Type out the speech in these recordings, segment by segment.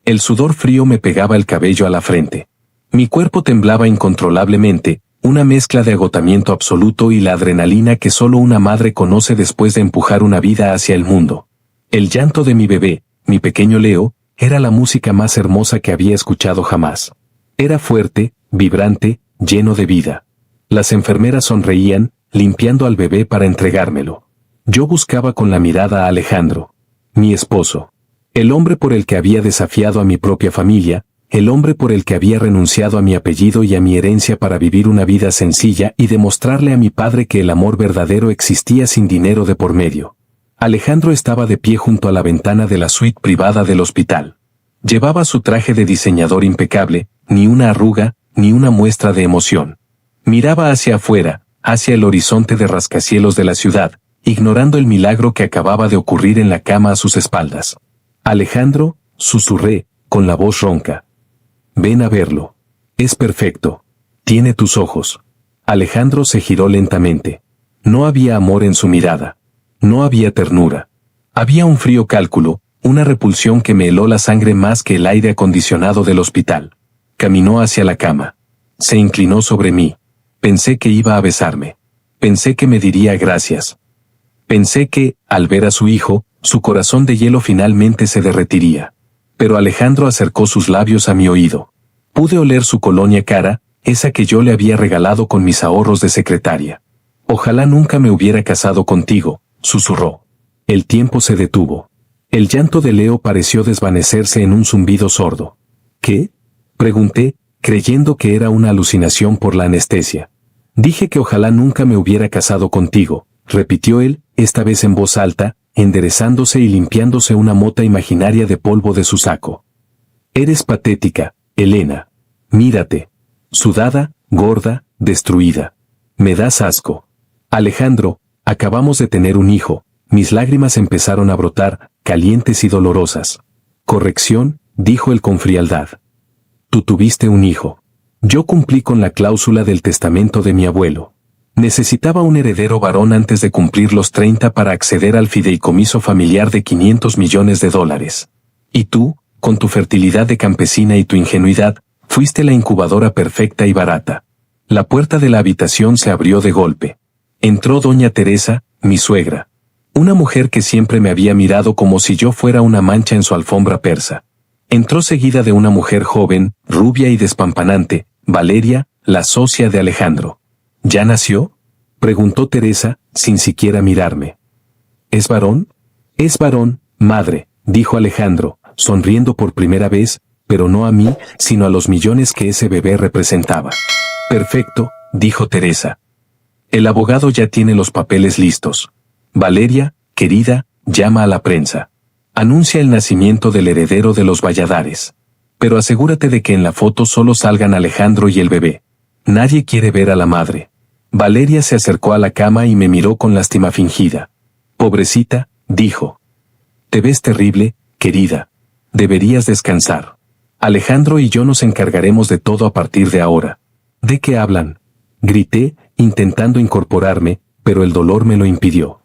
El sudor frío me pegaba el cabello a la frente. Mi cuerpo temblaba incontrolablemente, una mezcla de agotamiento absoluto y la adrenalina que solo una madre conoce después de empujar una vida hacia el mundo. El llanto de mi bebé, mi pequeño Leo, era la música más hermosa que había escuchado jamás. Era fuerte, vibrante, lleno de vida. Las enfermeras sonreían, limpiando al bebé para entregármelo. Yo buscaba con la mirada a Alejandro, mi esposo. El hombre por el que había desafiado a mi propia familia, el hombre por el que había renunciado a mi apellido y a mi herencia para vivir una vida sencilla y demostrarle a mi padre que el amor verdadero existía sin dinero de por medio. Alejandro estaba de pie junto a la ventana de la suite privada del hospital. Llevaba su traje de diseñador impecable, ni una arruga, ni una muestra de emoción. Miraba hacia afuera, hacia el horizonte de rascacielos de la ciudad, ignorando el milagro que acababa de ocurrir en la cama a sus espaldas. Alejandro, susurré, con la voz ronca. Ven a verlo. Es perfecto. Tiene tus ojos. Alejandro se giró lentamente. No había amor en su mirada. No había ternura. Había un frío cálculo, una repulsión que me heló la sangre más que el aire acondicionado del hospital. Caminó hacia la cama. Se inclinó sobre mí. Pensé que iba a besarme. Pensé que me diría gracias. Pensé que, al ver a su hijo, su corazón de hielo finalmente se derretiría. Pero Alejandro acercó sus labios a mi oído. Pude oler su colonia cara, esa que yo le había regalado con mis ahorros de secretaria. Ojalá nunca me hubiera casado contigo, susurró. El tiempo se detuvo. El llanto de Leo pareció desvanecerse en un zumbido sordo. ¿Qué? Pregunté, creyendo que era una alucinación por la anestesia. Dije que ojalá nunca me hubiera casado contigo, repitió él, esta vez en voz alta, enderezándose y limpiándose una mota imaginaria de polvo de su saco. Eres patética, Elena. Mírate. Sudada, gorda, destruida. Me das asco. Alejandro, acabamos de tener un hijo. Mis lágrimas empezaron a brotar, calientes y dolorosas. Corrección, dijo él con frialdad. Tú tuviste un hijo. Yo cumplí con la cláusula del testamento de mi abuelo. Necesitaba un heredero varón antes de cumplir los 30 para acceder al fideicomiso familiar de $500 millones. Y tú, con tu fertilidad de campesina y tu ingenuidad, fuiste la incubadora perfecta y barata. La puerta de la habitación se abrió de golpe. Entró doña Teresa, mi suegra. Una mujer que siempre me había mirado como si yo fuera una mancha en su alfombra persa. Entró seguida de una mujer joven, rubia y despampanante, Valeria, la socia de Alejandro. ¿Ya nació? Preguntó Teresa, sin siquiera mirarme. ¿Es varón? Es varón, madre, dijo Alejandro, sonriendo por primera vez, pero no a mí, sino a los millones que ese bebé representaba. Perfecto, dijo Teresa. El abogado ya tiene los papeles listos. Valeria, querida, llama a la prensa. Anuncia el nacimiento del heredero de los Valladares. Pero asegúrate de que en la foto solo salgan Alejandro y el bebé. Nadie quiere ver a la madre. Valeria se acercó a la cama y me miró con lástima fingida. Pobrecita, dijo. Te ves terrible, querida. Deberías descansar. Alejandro y yo nos encargaremos de todo a partir de ahora. ¿De qué hablan? Grité, intentando incorporarme, pero el dolor me lo impidió.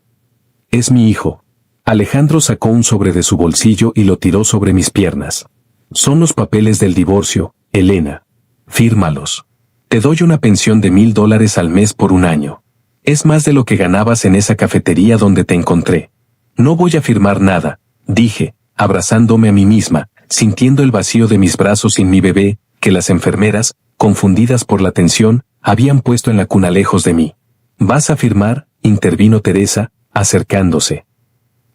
Es mi hijo. Alejandro sacó un sobre de su bolsillo y lo tiró sobre mis piernas. Son los papeles del divorcio, Elena. Fírmalos. Te doy una pensión de $1,000 al mes por un año. Es más de lo que ganabas en esa cafetería donde te encontré. No voy a firmar nada, dije, abrazándome a mí misma, sintiendo el vacío de mis brazos sin mi bebé, que las enfermeras, confundidas por la tensión, habían puesto en la cuna lejos de mí. ¿Vas a firmar?, intervino Teresa, acercándose.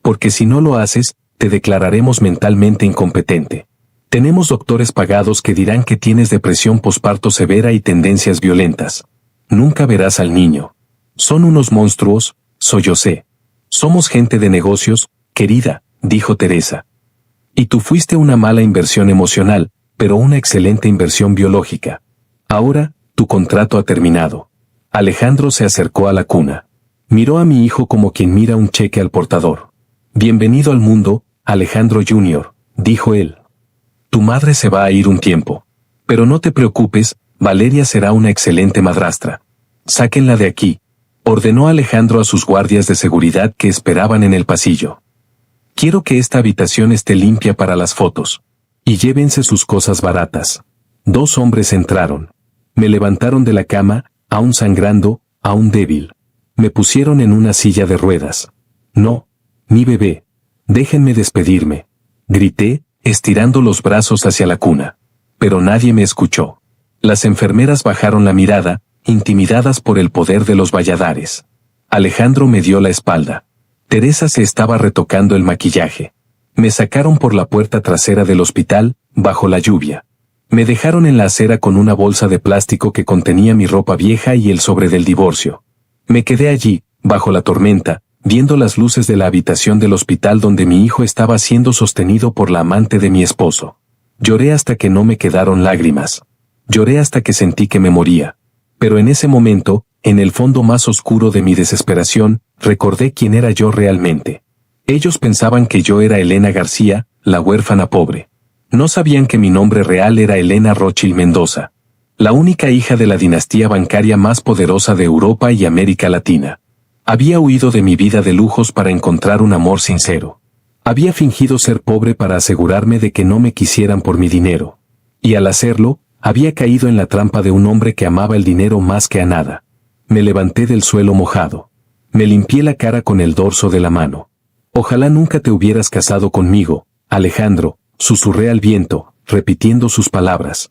Porque si no lo haces, te declararemos mentalmente incompetente. Tenemos doctores pagados que dirán que tienes depresión posparto severa y tendencias violentas. Nunca verás al niño. Son unos monstruos, sollocé. Somos gente de negocios, querida, dijo Teresa. Y tú fuiste una mala inversión emocional, pero una excelente inversión biológica. Ahora, tu contrato ha terminado. Alejandro se acercó a la cuna. Miró a mi hijo como quien mira un cheque al portador. Bienvenido al mundo, Alejandro Jr., dijo él. Tu madre se va a ir un tiempo. Pero no te preocupes, Valeria será una excelente madrastra. Sáquenla de aquí, ordenó Alejandro a sus guardias de seguridad que esperaban en el pasillo. Quiero que esta habitación esté limpia para las fotos. Y llévense sus cosas baratas. 2 hombres entraron. Me levantaron de la cama, aún sangrando, aún débil. Me pusieron en una silla de ruedas. No, mi bebé. Déjenme despedirme. Grité, estirando los brazos hacia la cuna. Pero nadie me escuchó. Las enfermeras bajaron la mirada, intimidadas por el poder de los Valladares. Alejandro me dio la espalda. Teresa se estaba retocando el maquillaje. Me sacaron por la puerta trasera del hospital, bajo la lluvia. Me dejaron en la acera con una bolsa de plástico que contenía mi ropa vieja y el sobre del divorcio. Me quedé allí, bajo la tormenta, viendo las luces de la habitación del hospital donde mi hijo estaba siendo sostenido por la amante de mi esposo. Lloré hasta que no me quedaron lágrimas. Lloré hasta que sentí que me moría. Pero en ese momento, en el fondo más oscuro de mi desesperación, recordé quién era yo realmente. Ellos pensaban que yo era Elena García, la huérfana pobre. No sabían que mi nombre real era Elena Rothschild Mendoza, la única hija de la dinastía bancaria más poderosa de Europa y América Latina. Había huido de mi vida de lujos para encontrar un amor sincero. Había fingido ser pobre para asegurarme de que no me quisieran por mi dinero. Y al hacerlo, había caído en la trampa de un hombre que amaba el dinero más que a nada. Me levanté del suelo mojado. Me limpié la cara con el dorso de la mano. Ojalá nunca te hubieras casado conmigo, Alejandro, susurré al viento, repitiendo sus palabras.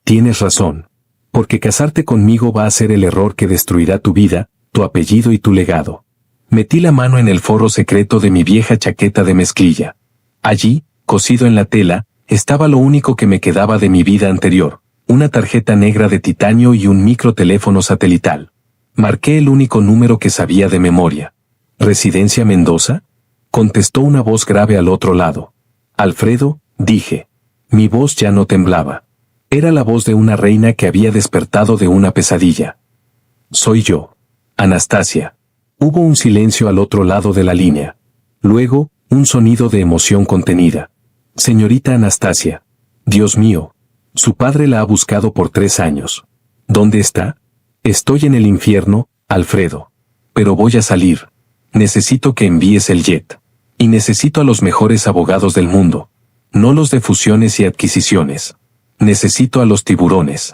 Tienes razón. Porque casarte conmigo va a ser el error que destruirá tu vida, tu apellido y tu legado. Metí la mano en el forro secreto de mi vieja chaqueta de mezclilla. Allí, cosido en la tela, estaba lo único que me quedaba de mi vida anterior, una tarjeta negra de titanio y un microteléfono satelital. Marqué el único número que sabía de memoria. ¿Residencia Mendoza? Contestó una voz grave al otro lado. Alfredo, dije. Mi voz ya no temblaba. Era la voz de una reina que había despertado de una pesadilla. Soy yo. Anastasia. Hubo un silencio al otro lado de la línea. Luego, un sonido de emoción contenida. Señorita Anastasia. Dios mío. Su padre la ha buscado por 3 años. ¿Dónde está? Estoy en el infierno, Alfredo. Pero voy a salir. Necesito que envíes el jet. Y necesito a los mejores abogados del mundo. No los de fusiones y adquisiciones. Necesito a los tiburones.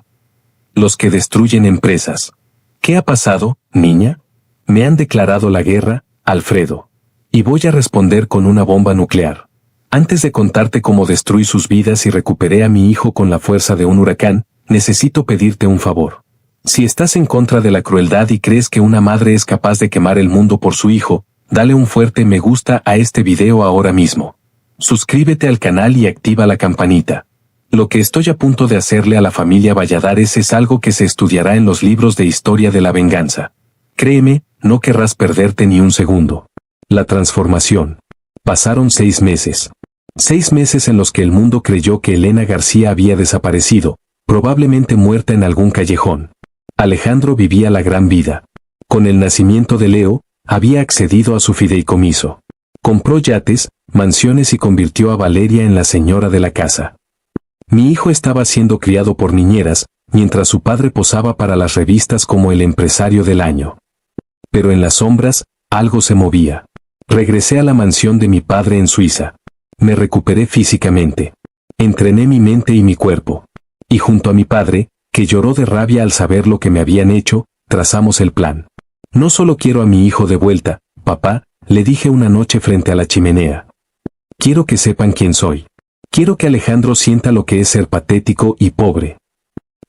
Los que destruyen empresas. ¿Qué ha pasado, niña? Me han declarado la guerra, Alfredo. Y voy a responder con una bomba nuclear. Antes de contarte cómo destruí sus vidas y recuperé a mi hijo con la fuerza de un huracán, necesito pedirte un favor. Si estás en contra de la crueldad y crees que una madre es capaz de quemar el mundo por su hijo, dale un fuerte me gusta a este video ahora mismo. Suscríbete al canal y activa la campanita. Lo que estoy a punto de hacerle a la familia Valladares es algo que se estudiará en los libros de historia de la venganza. Créeme, no querrás perderte ni un segundo. La transformación. Pasaron 6 meses. 6 meses en los que el mundo creyó que Elena García había desaparecido, probablemente muerta en algún callejón. Alejandro vivía la gran vida. Con el nacimiento de Leo, había accedido a su fideicomiso. Compró yates, mansiones y convirtió a Valeria en la señora de la casa. Mi hijo estaba siendo criado por niñeras, mientras su padre posaba para las revistas como el empresario del año. Pero en las sombras, algo se movía. Regresé a la mansión de mi padre en Suiza. Me recuperé físicamente. Entrené mi mente y mi cuerpo. Y junto a mi padre, que lloró de rabia al saber lo que me habían hecho, trazamos el plan. No solo quiero a mi hijo de vuelta, papá, le dije una noche frente a la chimenea. Quiero que sepan quién soy. Quiero que Alejandro sienta lo que es ser patético y pobre.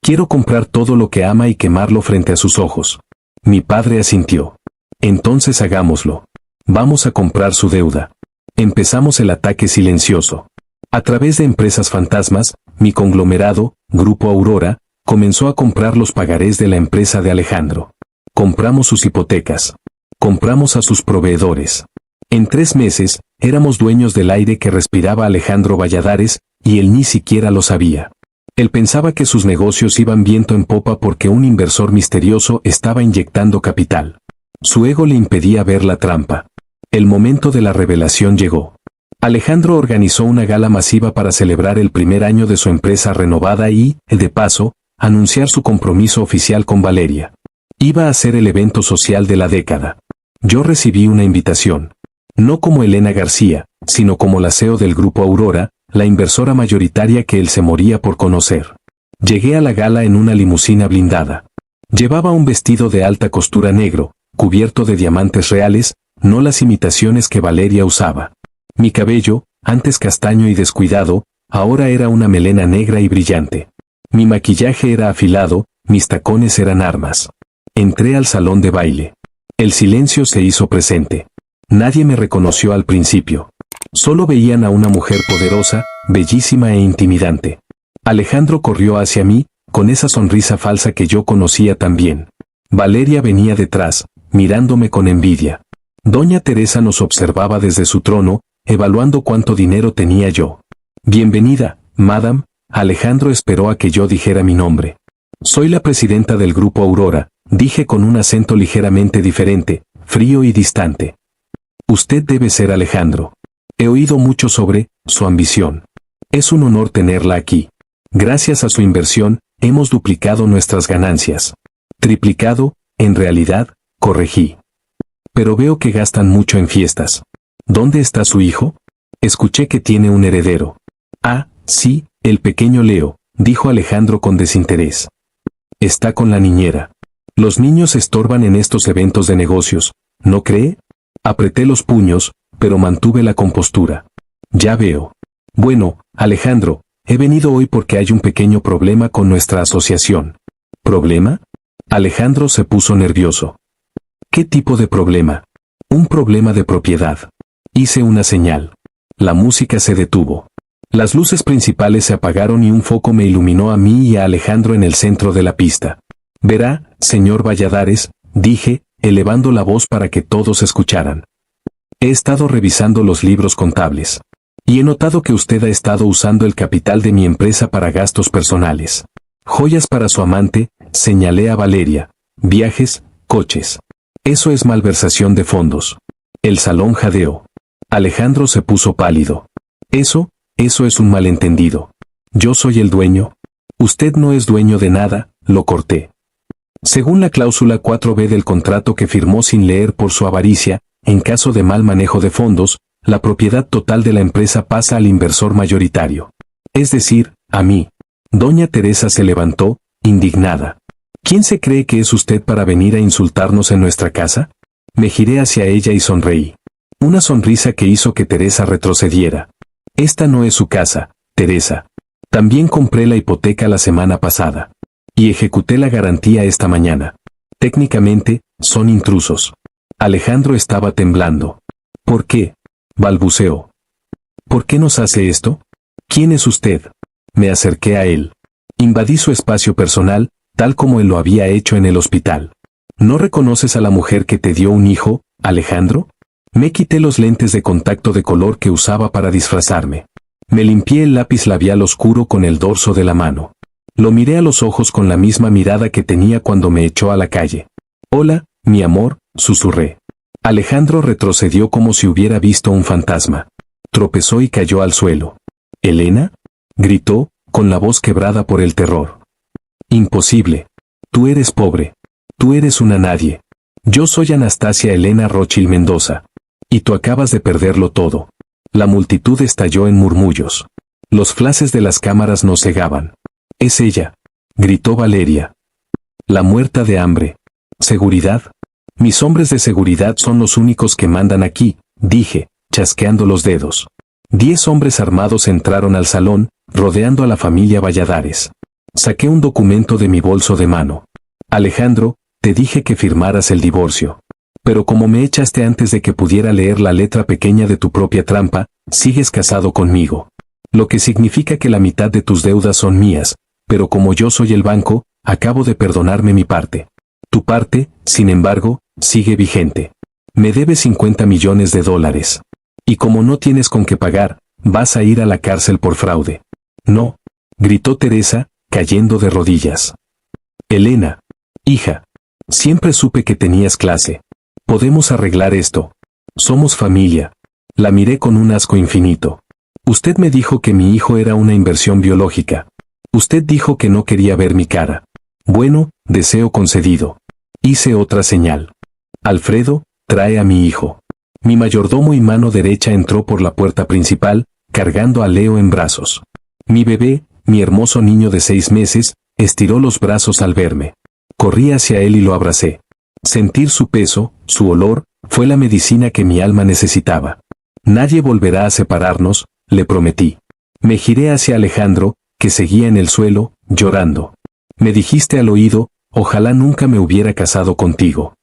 Quiero comprar todo lo que ama y quemarlo frente a sus ojos. Mi padre asintió. Entonces hagámoslo. Vamos a comprar su deuda. Empezamos el ataque silencioso. A través de empresas fantasmas, mi conglomerado, Grupo Aurora, comenzó a comprar los pagarés de la empresa de Alejandro. Compramos sus hipotecas. Compramos a sus proveedores. En 3 meses, éramos dueños del aire que respiraba Alejandro Valladares, y él ni siquiera lo sabía. Él pensaba que sus negocios iban viento en popa porque un inversor misterioso estaba inyectando capital. Su ego le impedía ver la trampa. El momento de la revelación llegó. Alejandro organizó una gala masiva para celebrar el primer año de su empresa renovada y, de paso, anunciar su compromiso oficial con Valeria. Iba a ser el evento social de la década. Yo recibí una invitación. No como Elena García, sino como la CEO del Grupo Aurora, la inversora mayoritaria que él se moría por conocer. Llegué a la gala en una limusina blindada. Llevaba un vestido de alta costura negro, cubierto de diamantes reales, no las imitaciones que Valeria usaba. Mi cabello, antes castaño y descuidado, ahora era una melena negra y brillante. Mi maquillaje era afilado, mis tacones eran armas. Entré al salón de baile. El silencio se hizo presente. Nadie me reconoció al principio. Solo veían a una mujer poderosa, bellísima e intimidante. Alejandro corrió hacia mí, con esa sonrisa falsa que yo conocía tan bien. Valeria venía detrás, mirándome con envidia. Doña Teresa nos observaba desde su trono, evaluando cuánto dinero tenía yo. Bienvenida, madame. Alejandro esperó a que yo dijera mi nombre. Soy la presidenta del Grupo Aurora, dije con un acento ligeramente diferente, frío y distante. Usted debe ser Alejandro. He oído mucho sobre su ambición. Es un honor tenerla aquí. Gracias a su inversión, hemos duplicado nuestras ganancias. Triplicado, en realidad, corregí. Pero veo que gastan mucho en fiestas. ¿Dónde está su hijo? Escuché que tiene un heredero. Ah, sí, el pequeño Leo, dijo Alejandro con desinterés. Está con la niñera. Los niños estorban en estos eventos de negocios, ¿no cree? Apreté los puños, pero mantuve la compostura. Ya veo. Bueno, Alejandro, he venido hoy porque hay un pequeño problema con nuestra asociación. ¿Problema? Alejandro se puso nervioso. ¿Qué tipo de problema? Un problema de propiedad. Hice una señal. La música se detuvo. Las luces principales se apagaron y un foco me iluminó a mí y a Alejandro en el centro de la pista. Verá, señor Valladares, dije, elevando la voz para que todos escucharan. He estado revisando los libros contables. Y he notado que usted ha estado usando el capital de mi empresa para gastos personales. Joyas para su amante, señalé a Valeria. Viajes, coches. Eso es malversación de fondos. El salón jadeó. Alejandro se puso pálido. Eso es un malentendido. Yo soy el dueño. Usted no es dueño de nada, lo corté. Según la cláusula 4b del contrato que firmó sin leer por su avaricia, en caso de mal manejo de fondos, la propiedad total de la empresa pasa al inversor mayoritario. Es decir, a mí. Doña Teresa se levantó, indignada. ¿Quién se cree que es usted para venir a insultarnos en nuestra casa? Me giré hacia ella y sonreí. Una sonrisa que hizo que Teresa retrocediera. Esta no es su casa, Teresa. También compré la hipoteca la semana pasada. Y ejecuté la garantía esta mañana. Técnicamente, son intrusos. Alejandro estaba temblando. ¿Por qué? Balbuceó. ¿Por qué nos hace esto? ¿Quién es usted? Me acerqué a él. Invadí su espacio personal, tal como él lo había hecho en el hospital. ¿No reconoces a la mujer que te dio un hijo, Alejandro? Me quité los lentes de contacto de color que usaba para disfrazarme. Me limpié el lápiz labial oscuro con el dorso de la mano. Lo miré a los ojos con la misma mirada que tenía cuando me echó a la calle. Hola, mi amor, susurré. Alejandro retrocedió como si hubiera visto un fantasma. Tropezó y cayó al suelo. ¿Elena? Gritó, con la voz quebrada por el terror. Imposible. Tú eres pobre. Tú eres una nadie. Yo soy Anastasia Elena Rothschild Mendoza. Y tú acabas de perderlo todo. La multitud estalló en murmullos. Los flashes de las cámaras nos cegaban. Es ella, gritó Valeria. La muerta de hambre. ¿Seguridad? Mis hombres de seguridad son los únicos que mandan aquí, dije, chasqueando los dedos. 10 hombres armados entraron al salón, rodeando a la familia Valladares. Saqué un documento de mi bolso de mano. Alejandro, te dije que firmaras el divorcio. Pero como me echaste antes de que pudiera leer la letra pequeña de tu propia trampa, sigues casado conmigo. Lo que significa que la mitad de tus deudas son mías, pero como yo soy el banco, acabo de perdonarme mi parte. Tu parte, sin embargo, sigue vigente. Me debes $50 millones. Y como no tienes con qué pagar, vas a ir a la cárcel por fraude. No, gritó Teresa, cayendo de rodillas. Elena, hija, siempre supe que tenías clase. Podemos arreglar esto. Somos familia. La miré con un asco infinito. Usted me dijo que mi hijo era una inversión biológica. Usted dijo que no quería ver mi cara. Bueno, deseo concedido. Hice otra señal. Alfredo, trae a mi hijo. Mi mayordomo y mano derecha entró por la puerta principal, cargando a Leo en brazos. Mi bebé, mi hermoso niño de 6 meses, estiró los brazos al verme. Corrí hacia él y lo abracé. Sentir su peso, su olor, fue la medicina que mi alma necesitaba. Nadie volverá a separarnos, le prometí. Me giré hacia Alejandro, que seguía en el suelo, llorando. Me dijiste al oído, ojalá nunca me hubiera casado contigo.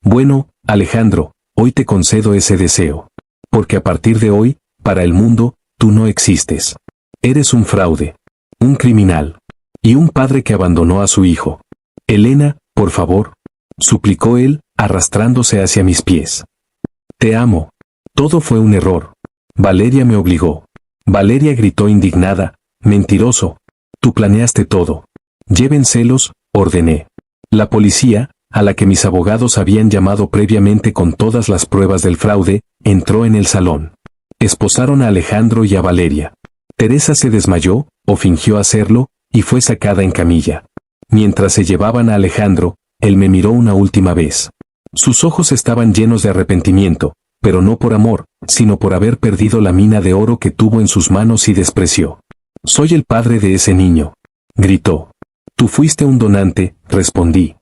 Bueno, Alejandro, hoy te concedo ese deseo. Porque a partir de hoy, para el mundo, tú no existes. Eres un fraude, un criminal, y un padre que abandonó a su hijo. Elena, por favor, suplicó él, arrastrándose hacia mis pies. Te amo. Todo fue un error. Valeria me obligó. Valeria gritó indignada, mentiroso. Tú planeaste todo. Llévenselos, ordené. La policía, a la que mis abogados habían llamado previamente con todas las pruebas del fraude, entró en el salón. Esposaron a Alejandro y a Valeria. Teresa se desmayó, o fingió hacerlo, y fue sacada en camilla. Mientras se llevaban a Alejandro, él me miró una última vez. Sus ojos estaban llenos de arrepentimiento, pero no por amor, sino por haber perdido la mina de oro que tuvo en sus manos y despreció. Soy el padre de ese niño, gritó. Tú fuiste un donante, respondí.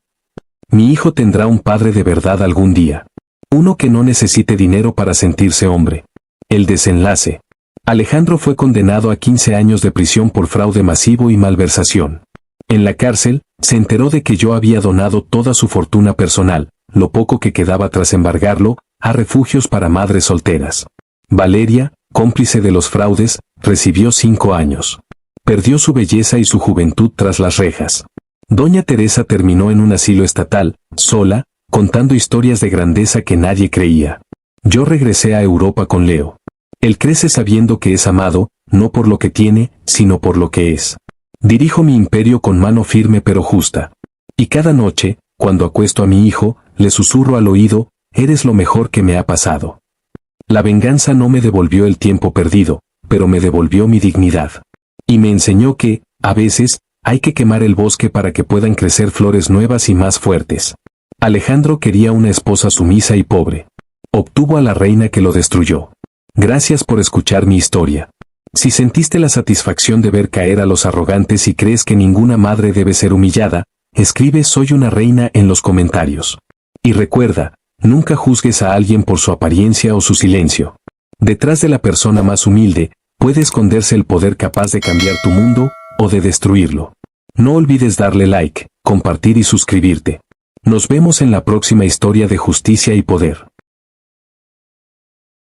Mi hijo tendrá un padre de verdad algún día. Uno que no necesite dinero para sentirse hombre. El desenlace. Alejandro fue condenado a 15 años de prisión por fraude masivo y malversación. En la cárcel, se enteró de que yo había donado toda su fortuna personal, lo poco que quedaba tras embargarlo, a refugios para madres solteras. Valeria, cómplice de los fraudes, recibió 5 años. Perdió su belleza y su juventud tras las rejas. Doña Teresa terminó en un asilo estatal, sola, contando historias de grandeza que nadie creía. Yo regresé a Europa con Leo. Él crece sabiendo que es amado, no por lo que tiene, sino por lo que es. Dirijo mi imperio con mano firme pero justa. Y cada noche, cuando acuesto a mi hijo, le susurro al oído, eres lo mejor que me ha pasado. La venganza no me devolvió el tiempo perdido, pero me devolvió mi dignidad. Y me enseñó que, a veces, hay que quemar el bosque para que puedan crecer flores nuevas y más fuertes. Alejandro quería una esposa sumisa y pobre. Obtuvo a la reina que lo destruyó. Gracias por escuchar mi historia. Si sentiste la satisfacción de ver caer a los arrogantes y crees que ninguna madre debe ser humillada, escribe "Soy una reina" en los comentarios. Y recuerda, nunca juzgues a alguien por su apariencia o su silencio. Detrás de la persona más humilde, puede esconderse el poder capaz de cambiar tu mundo, o de destruirlo. No olvides darle like, compartir y suscribirte. Nos vemos en la próxima historia de justicia y poder.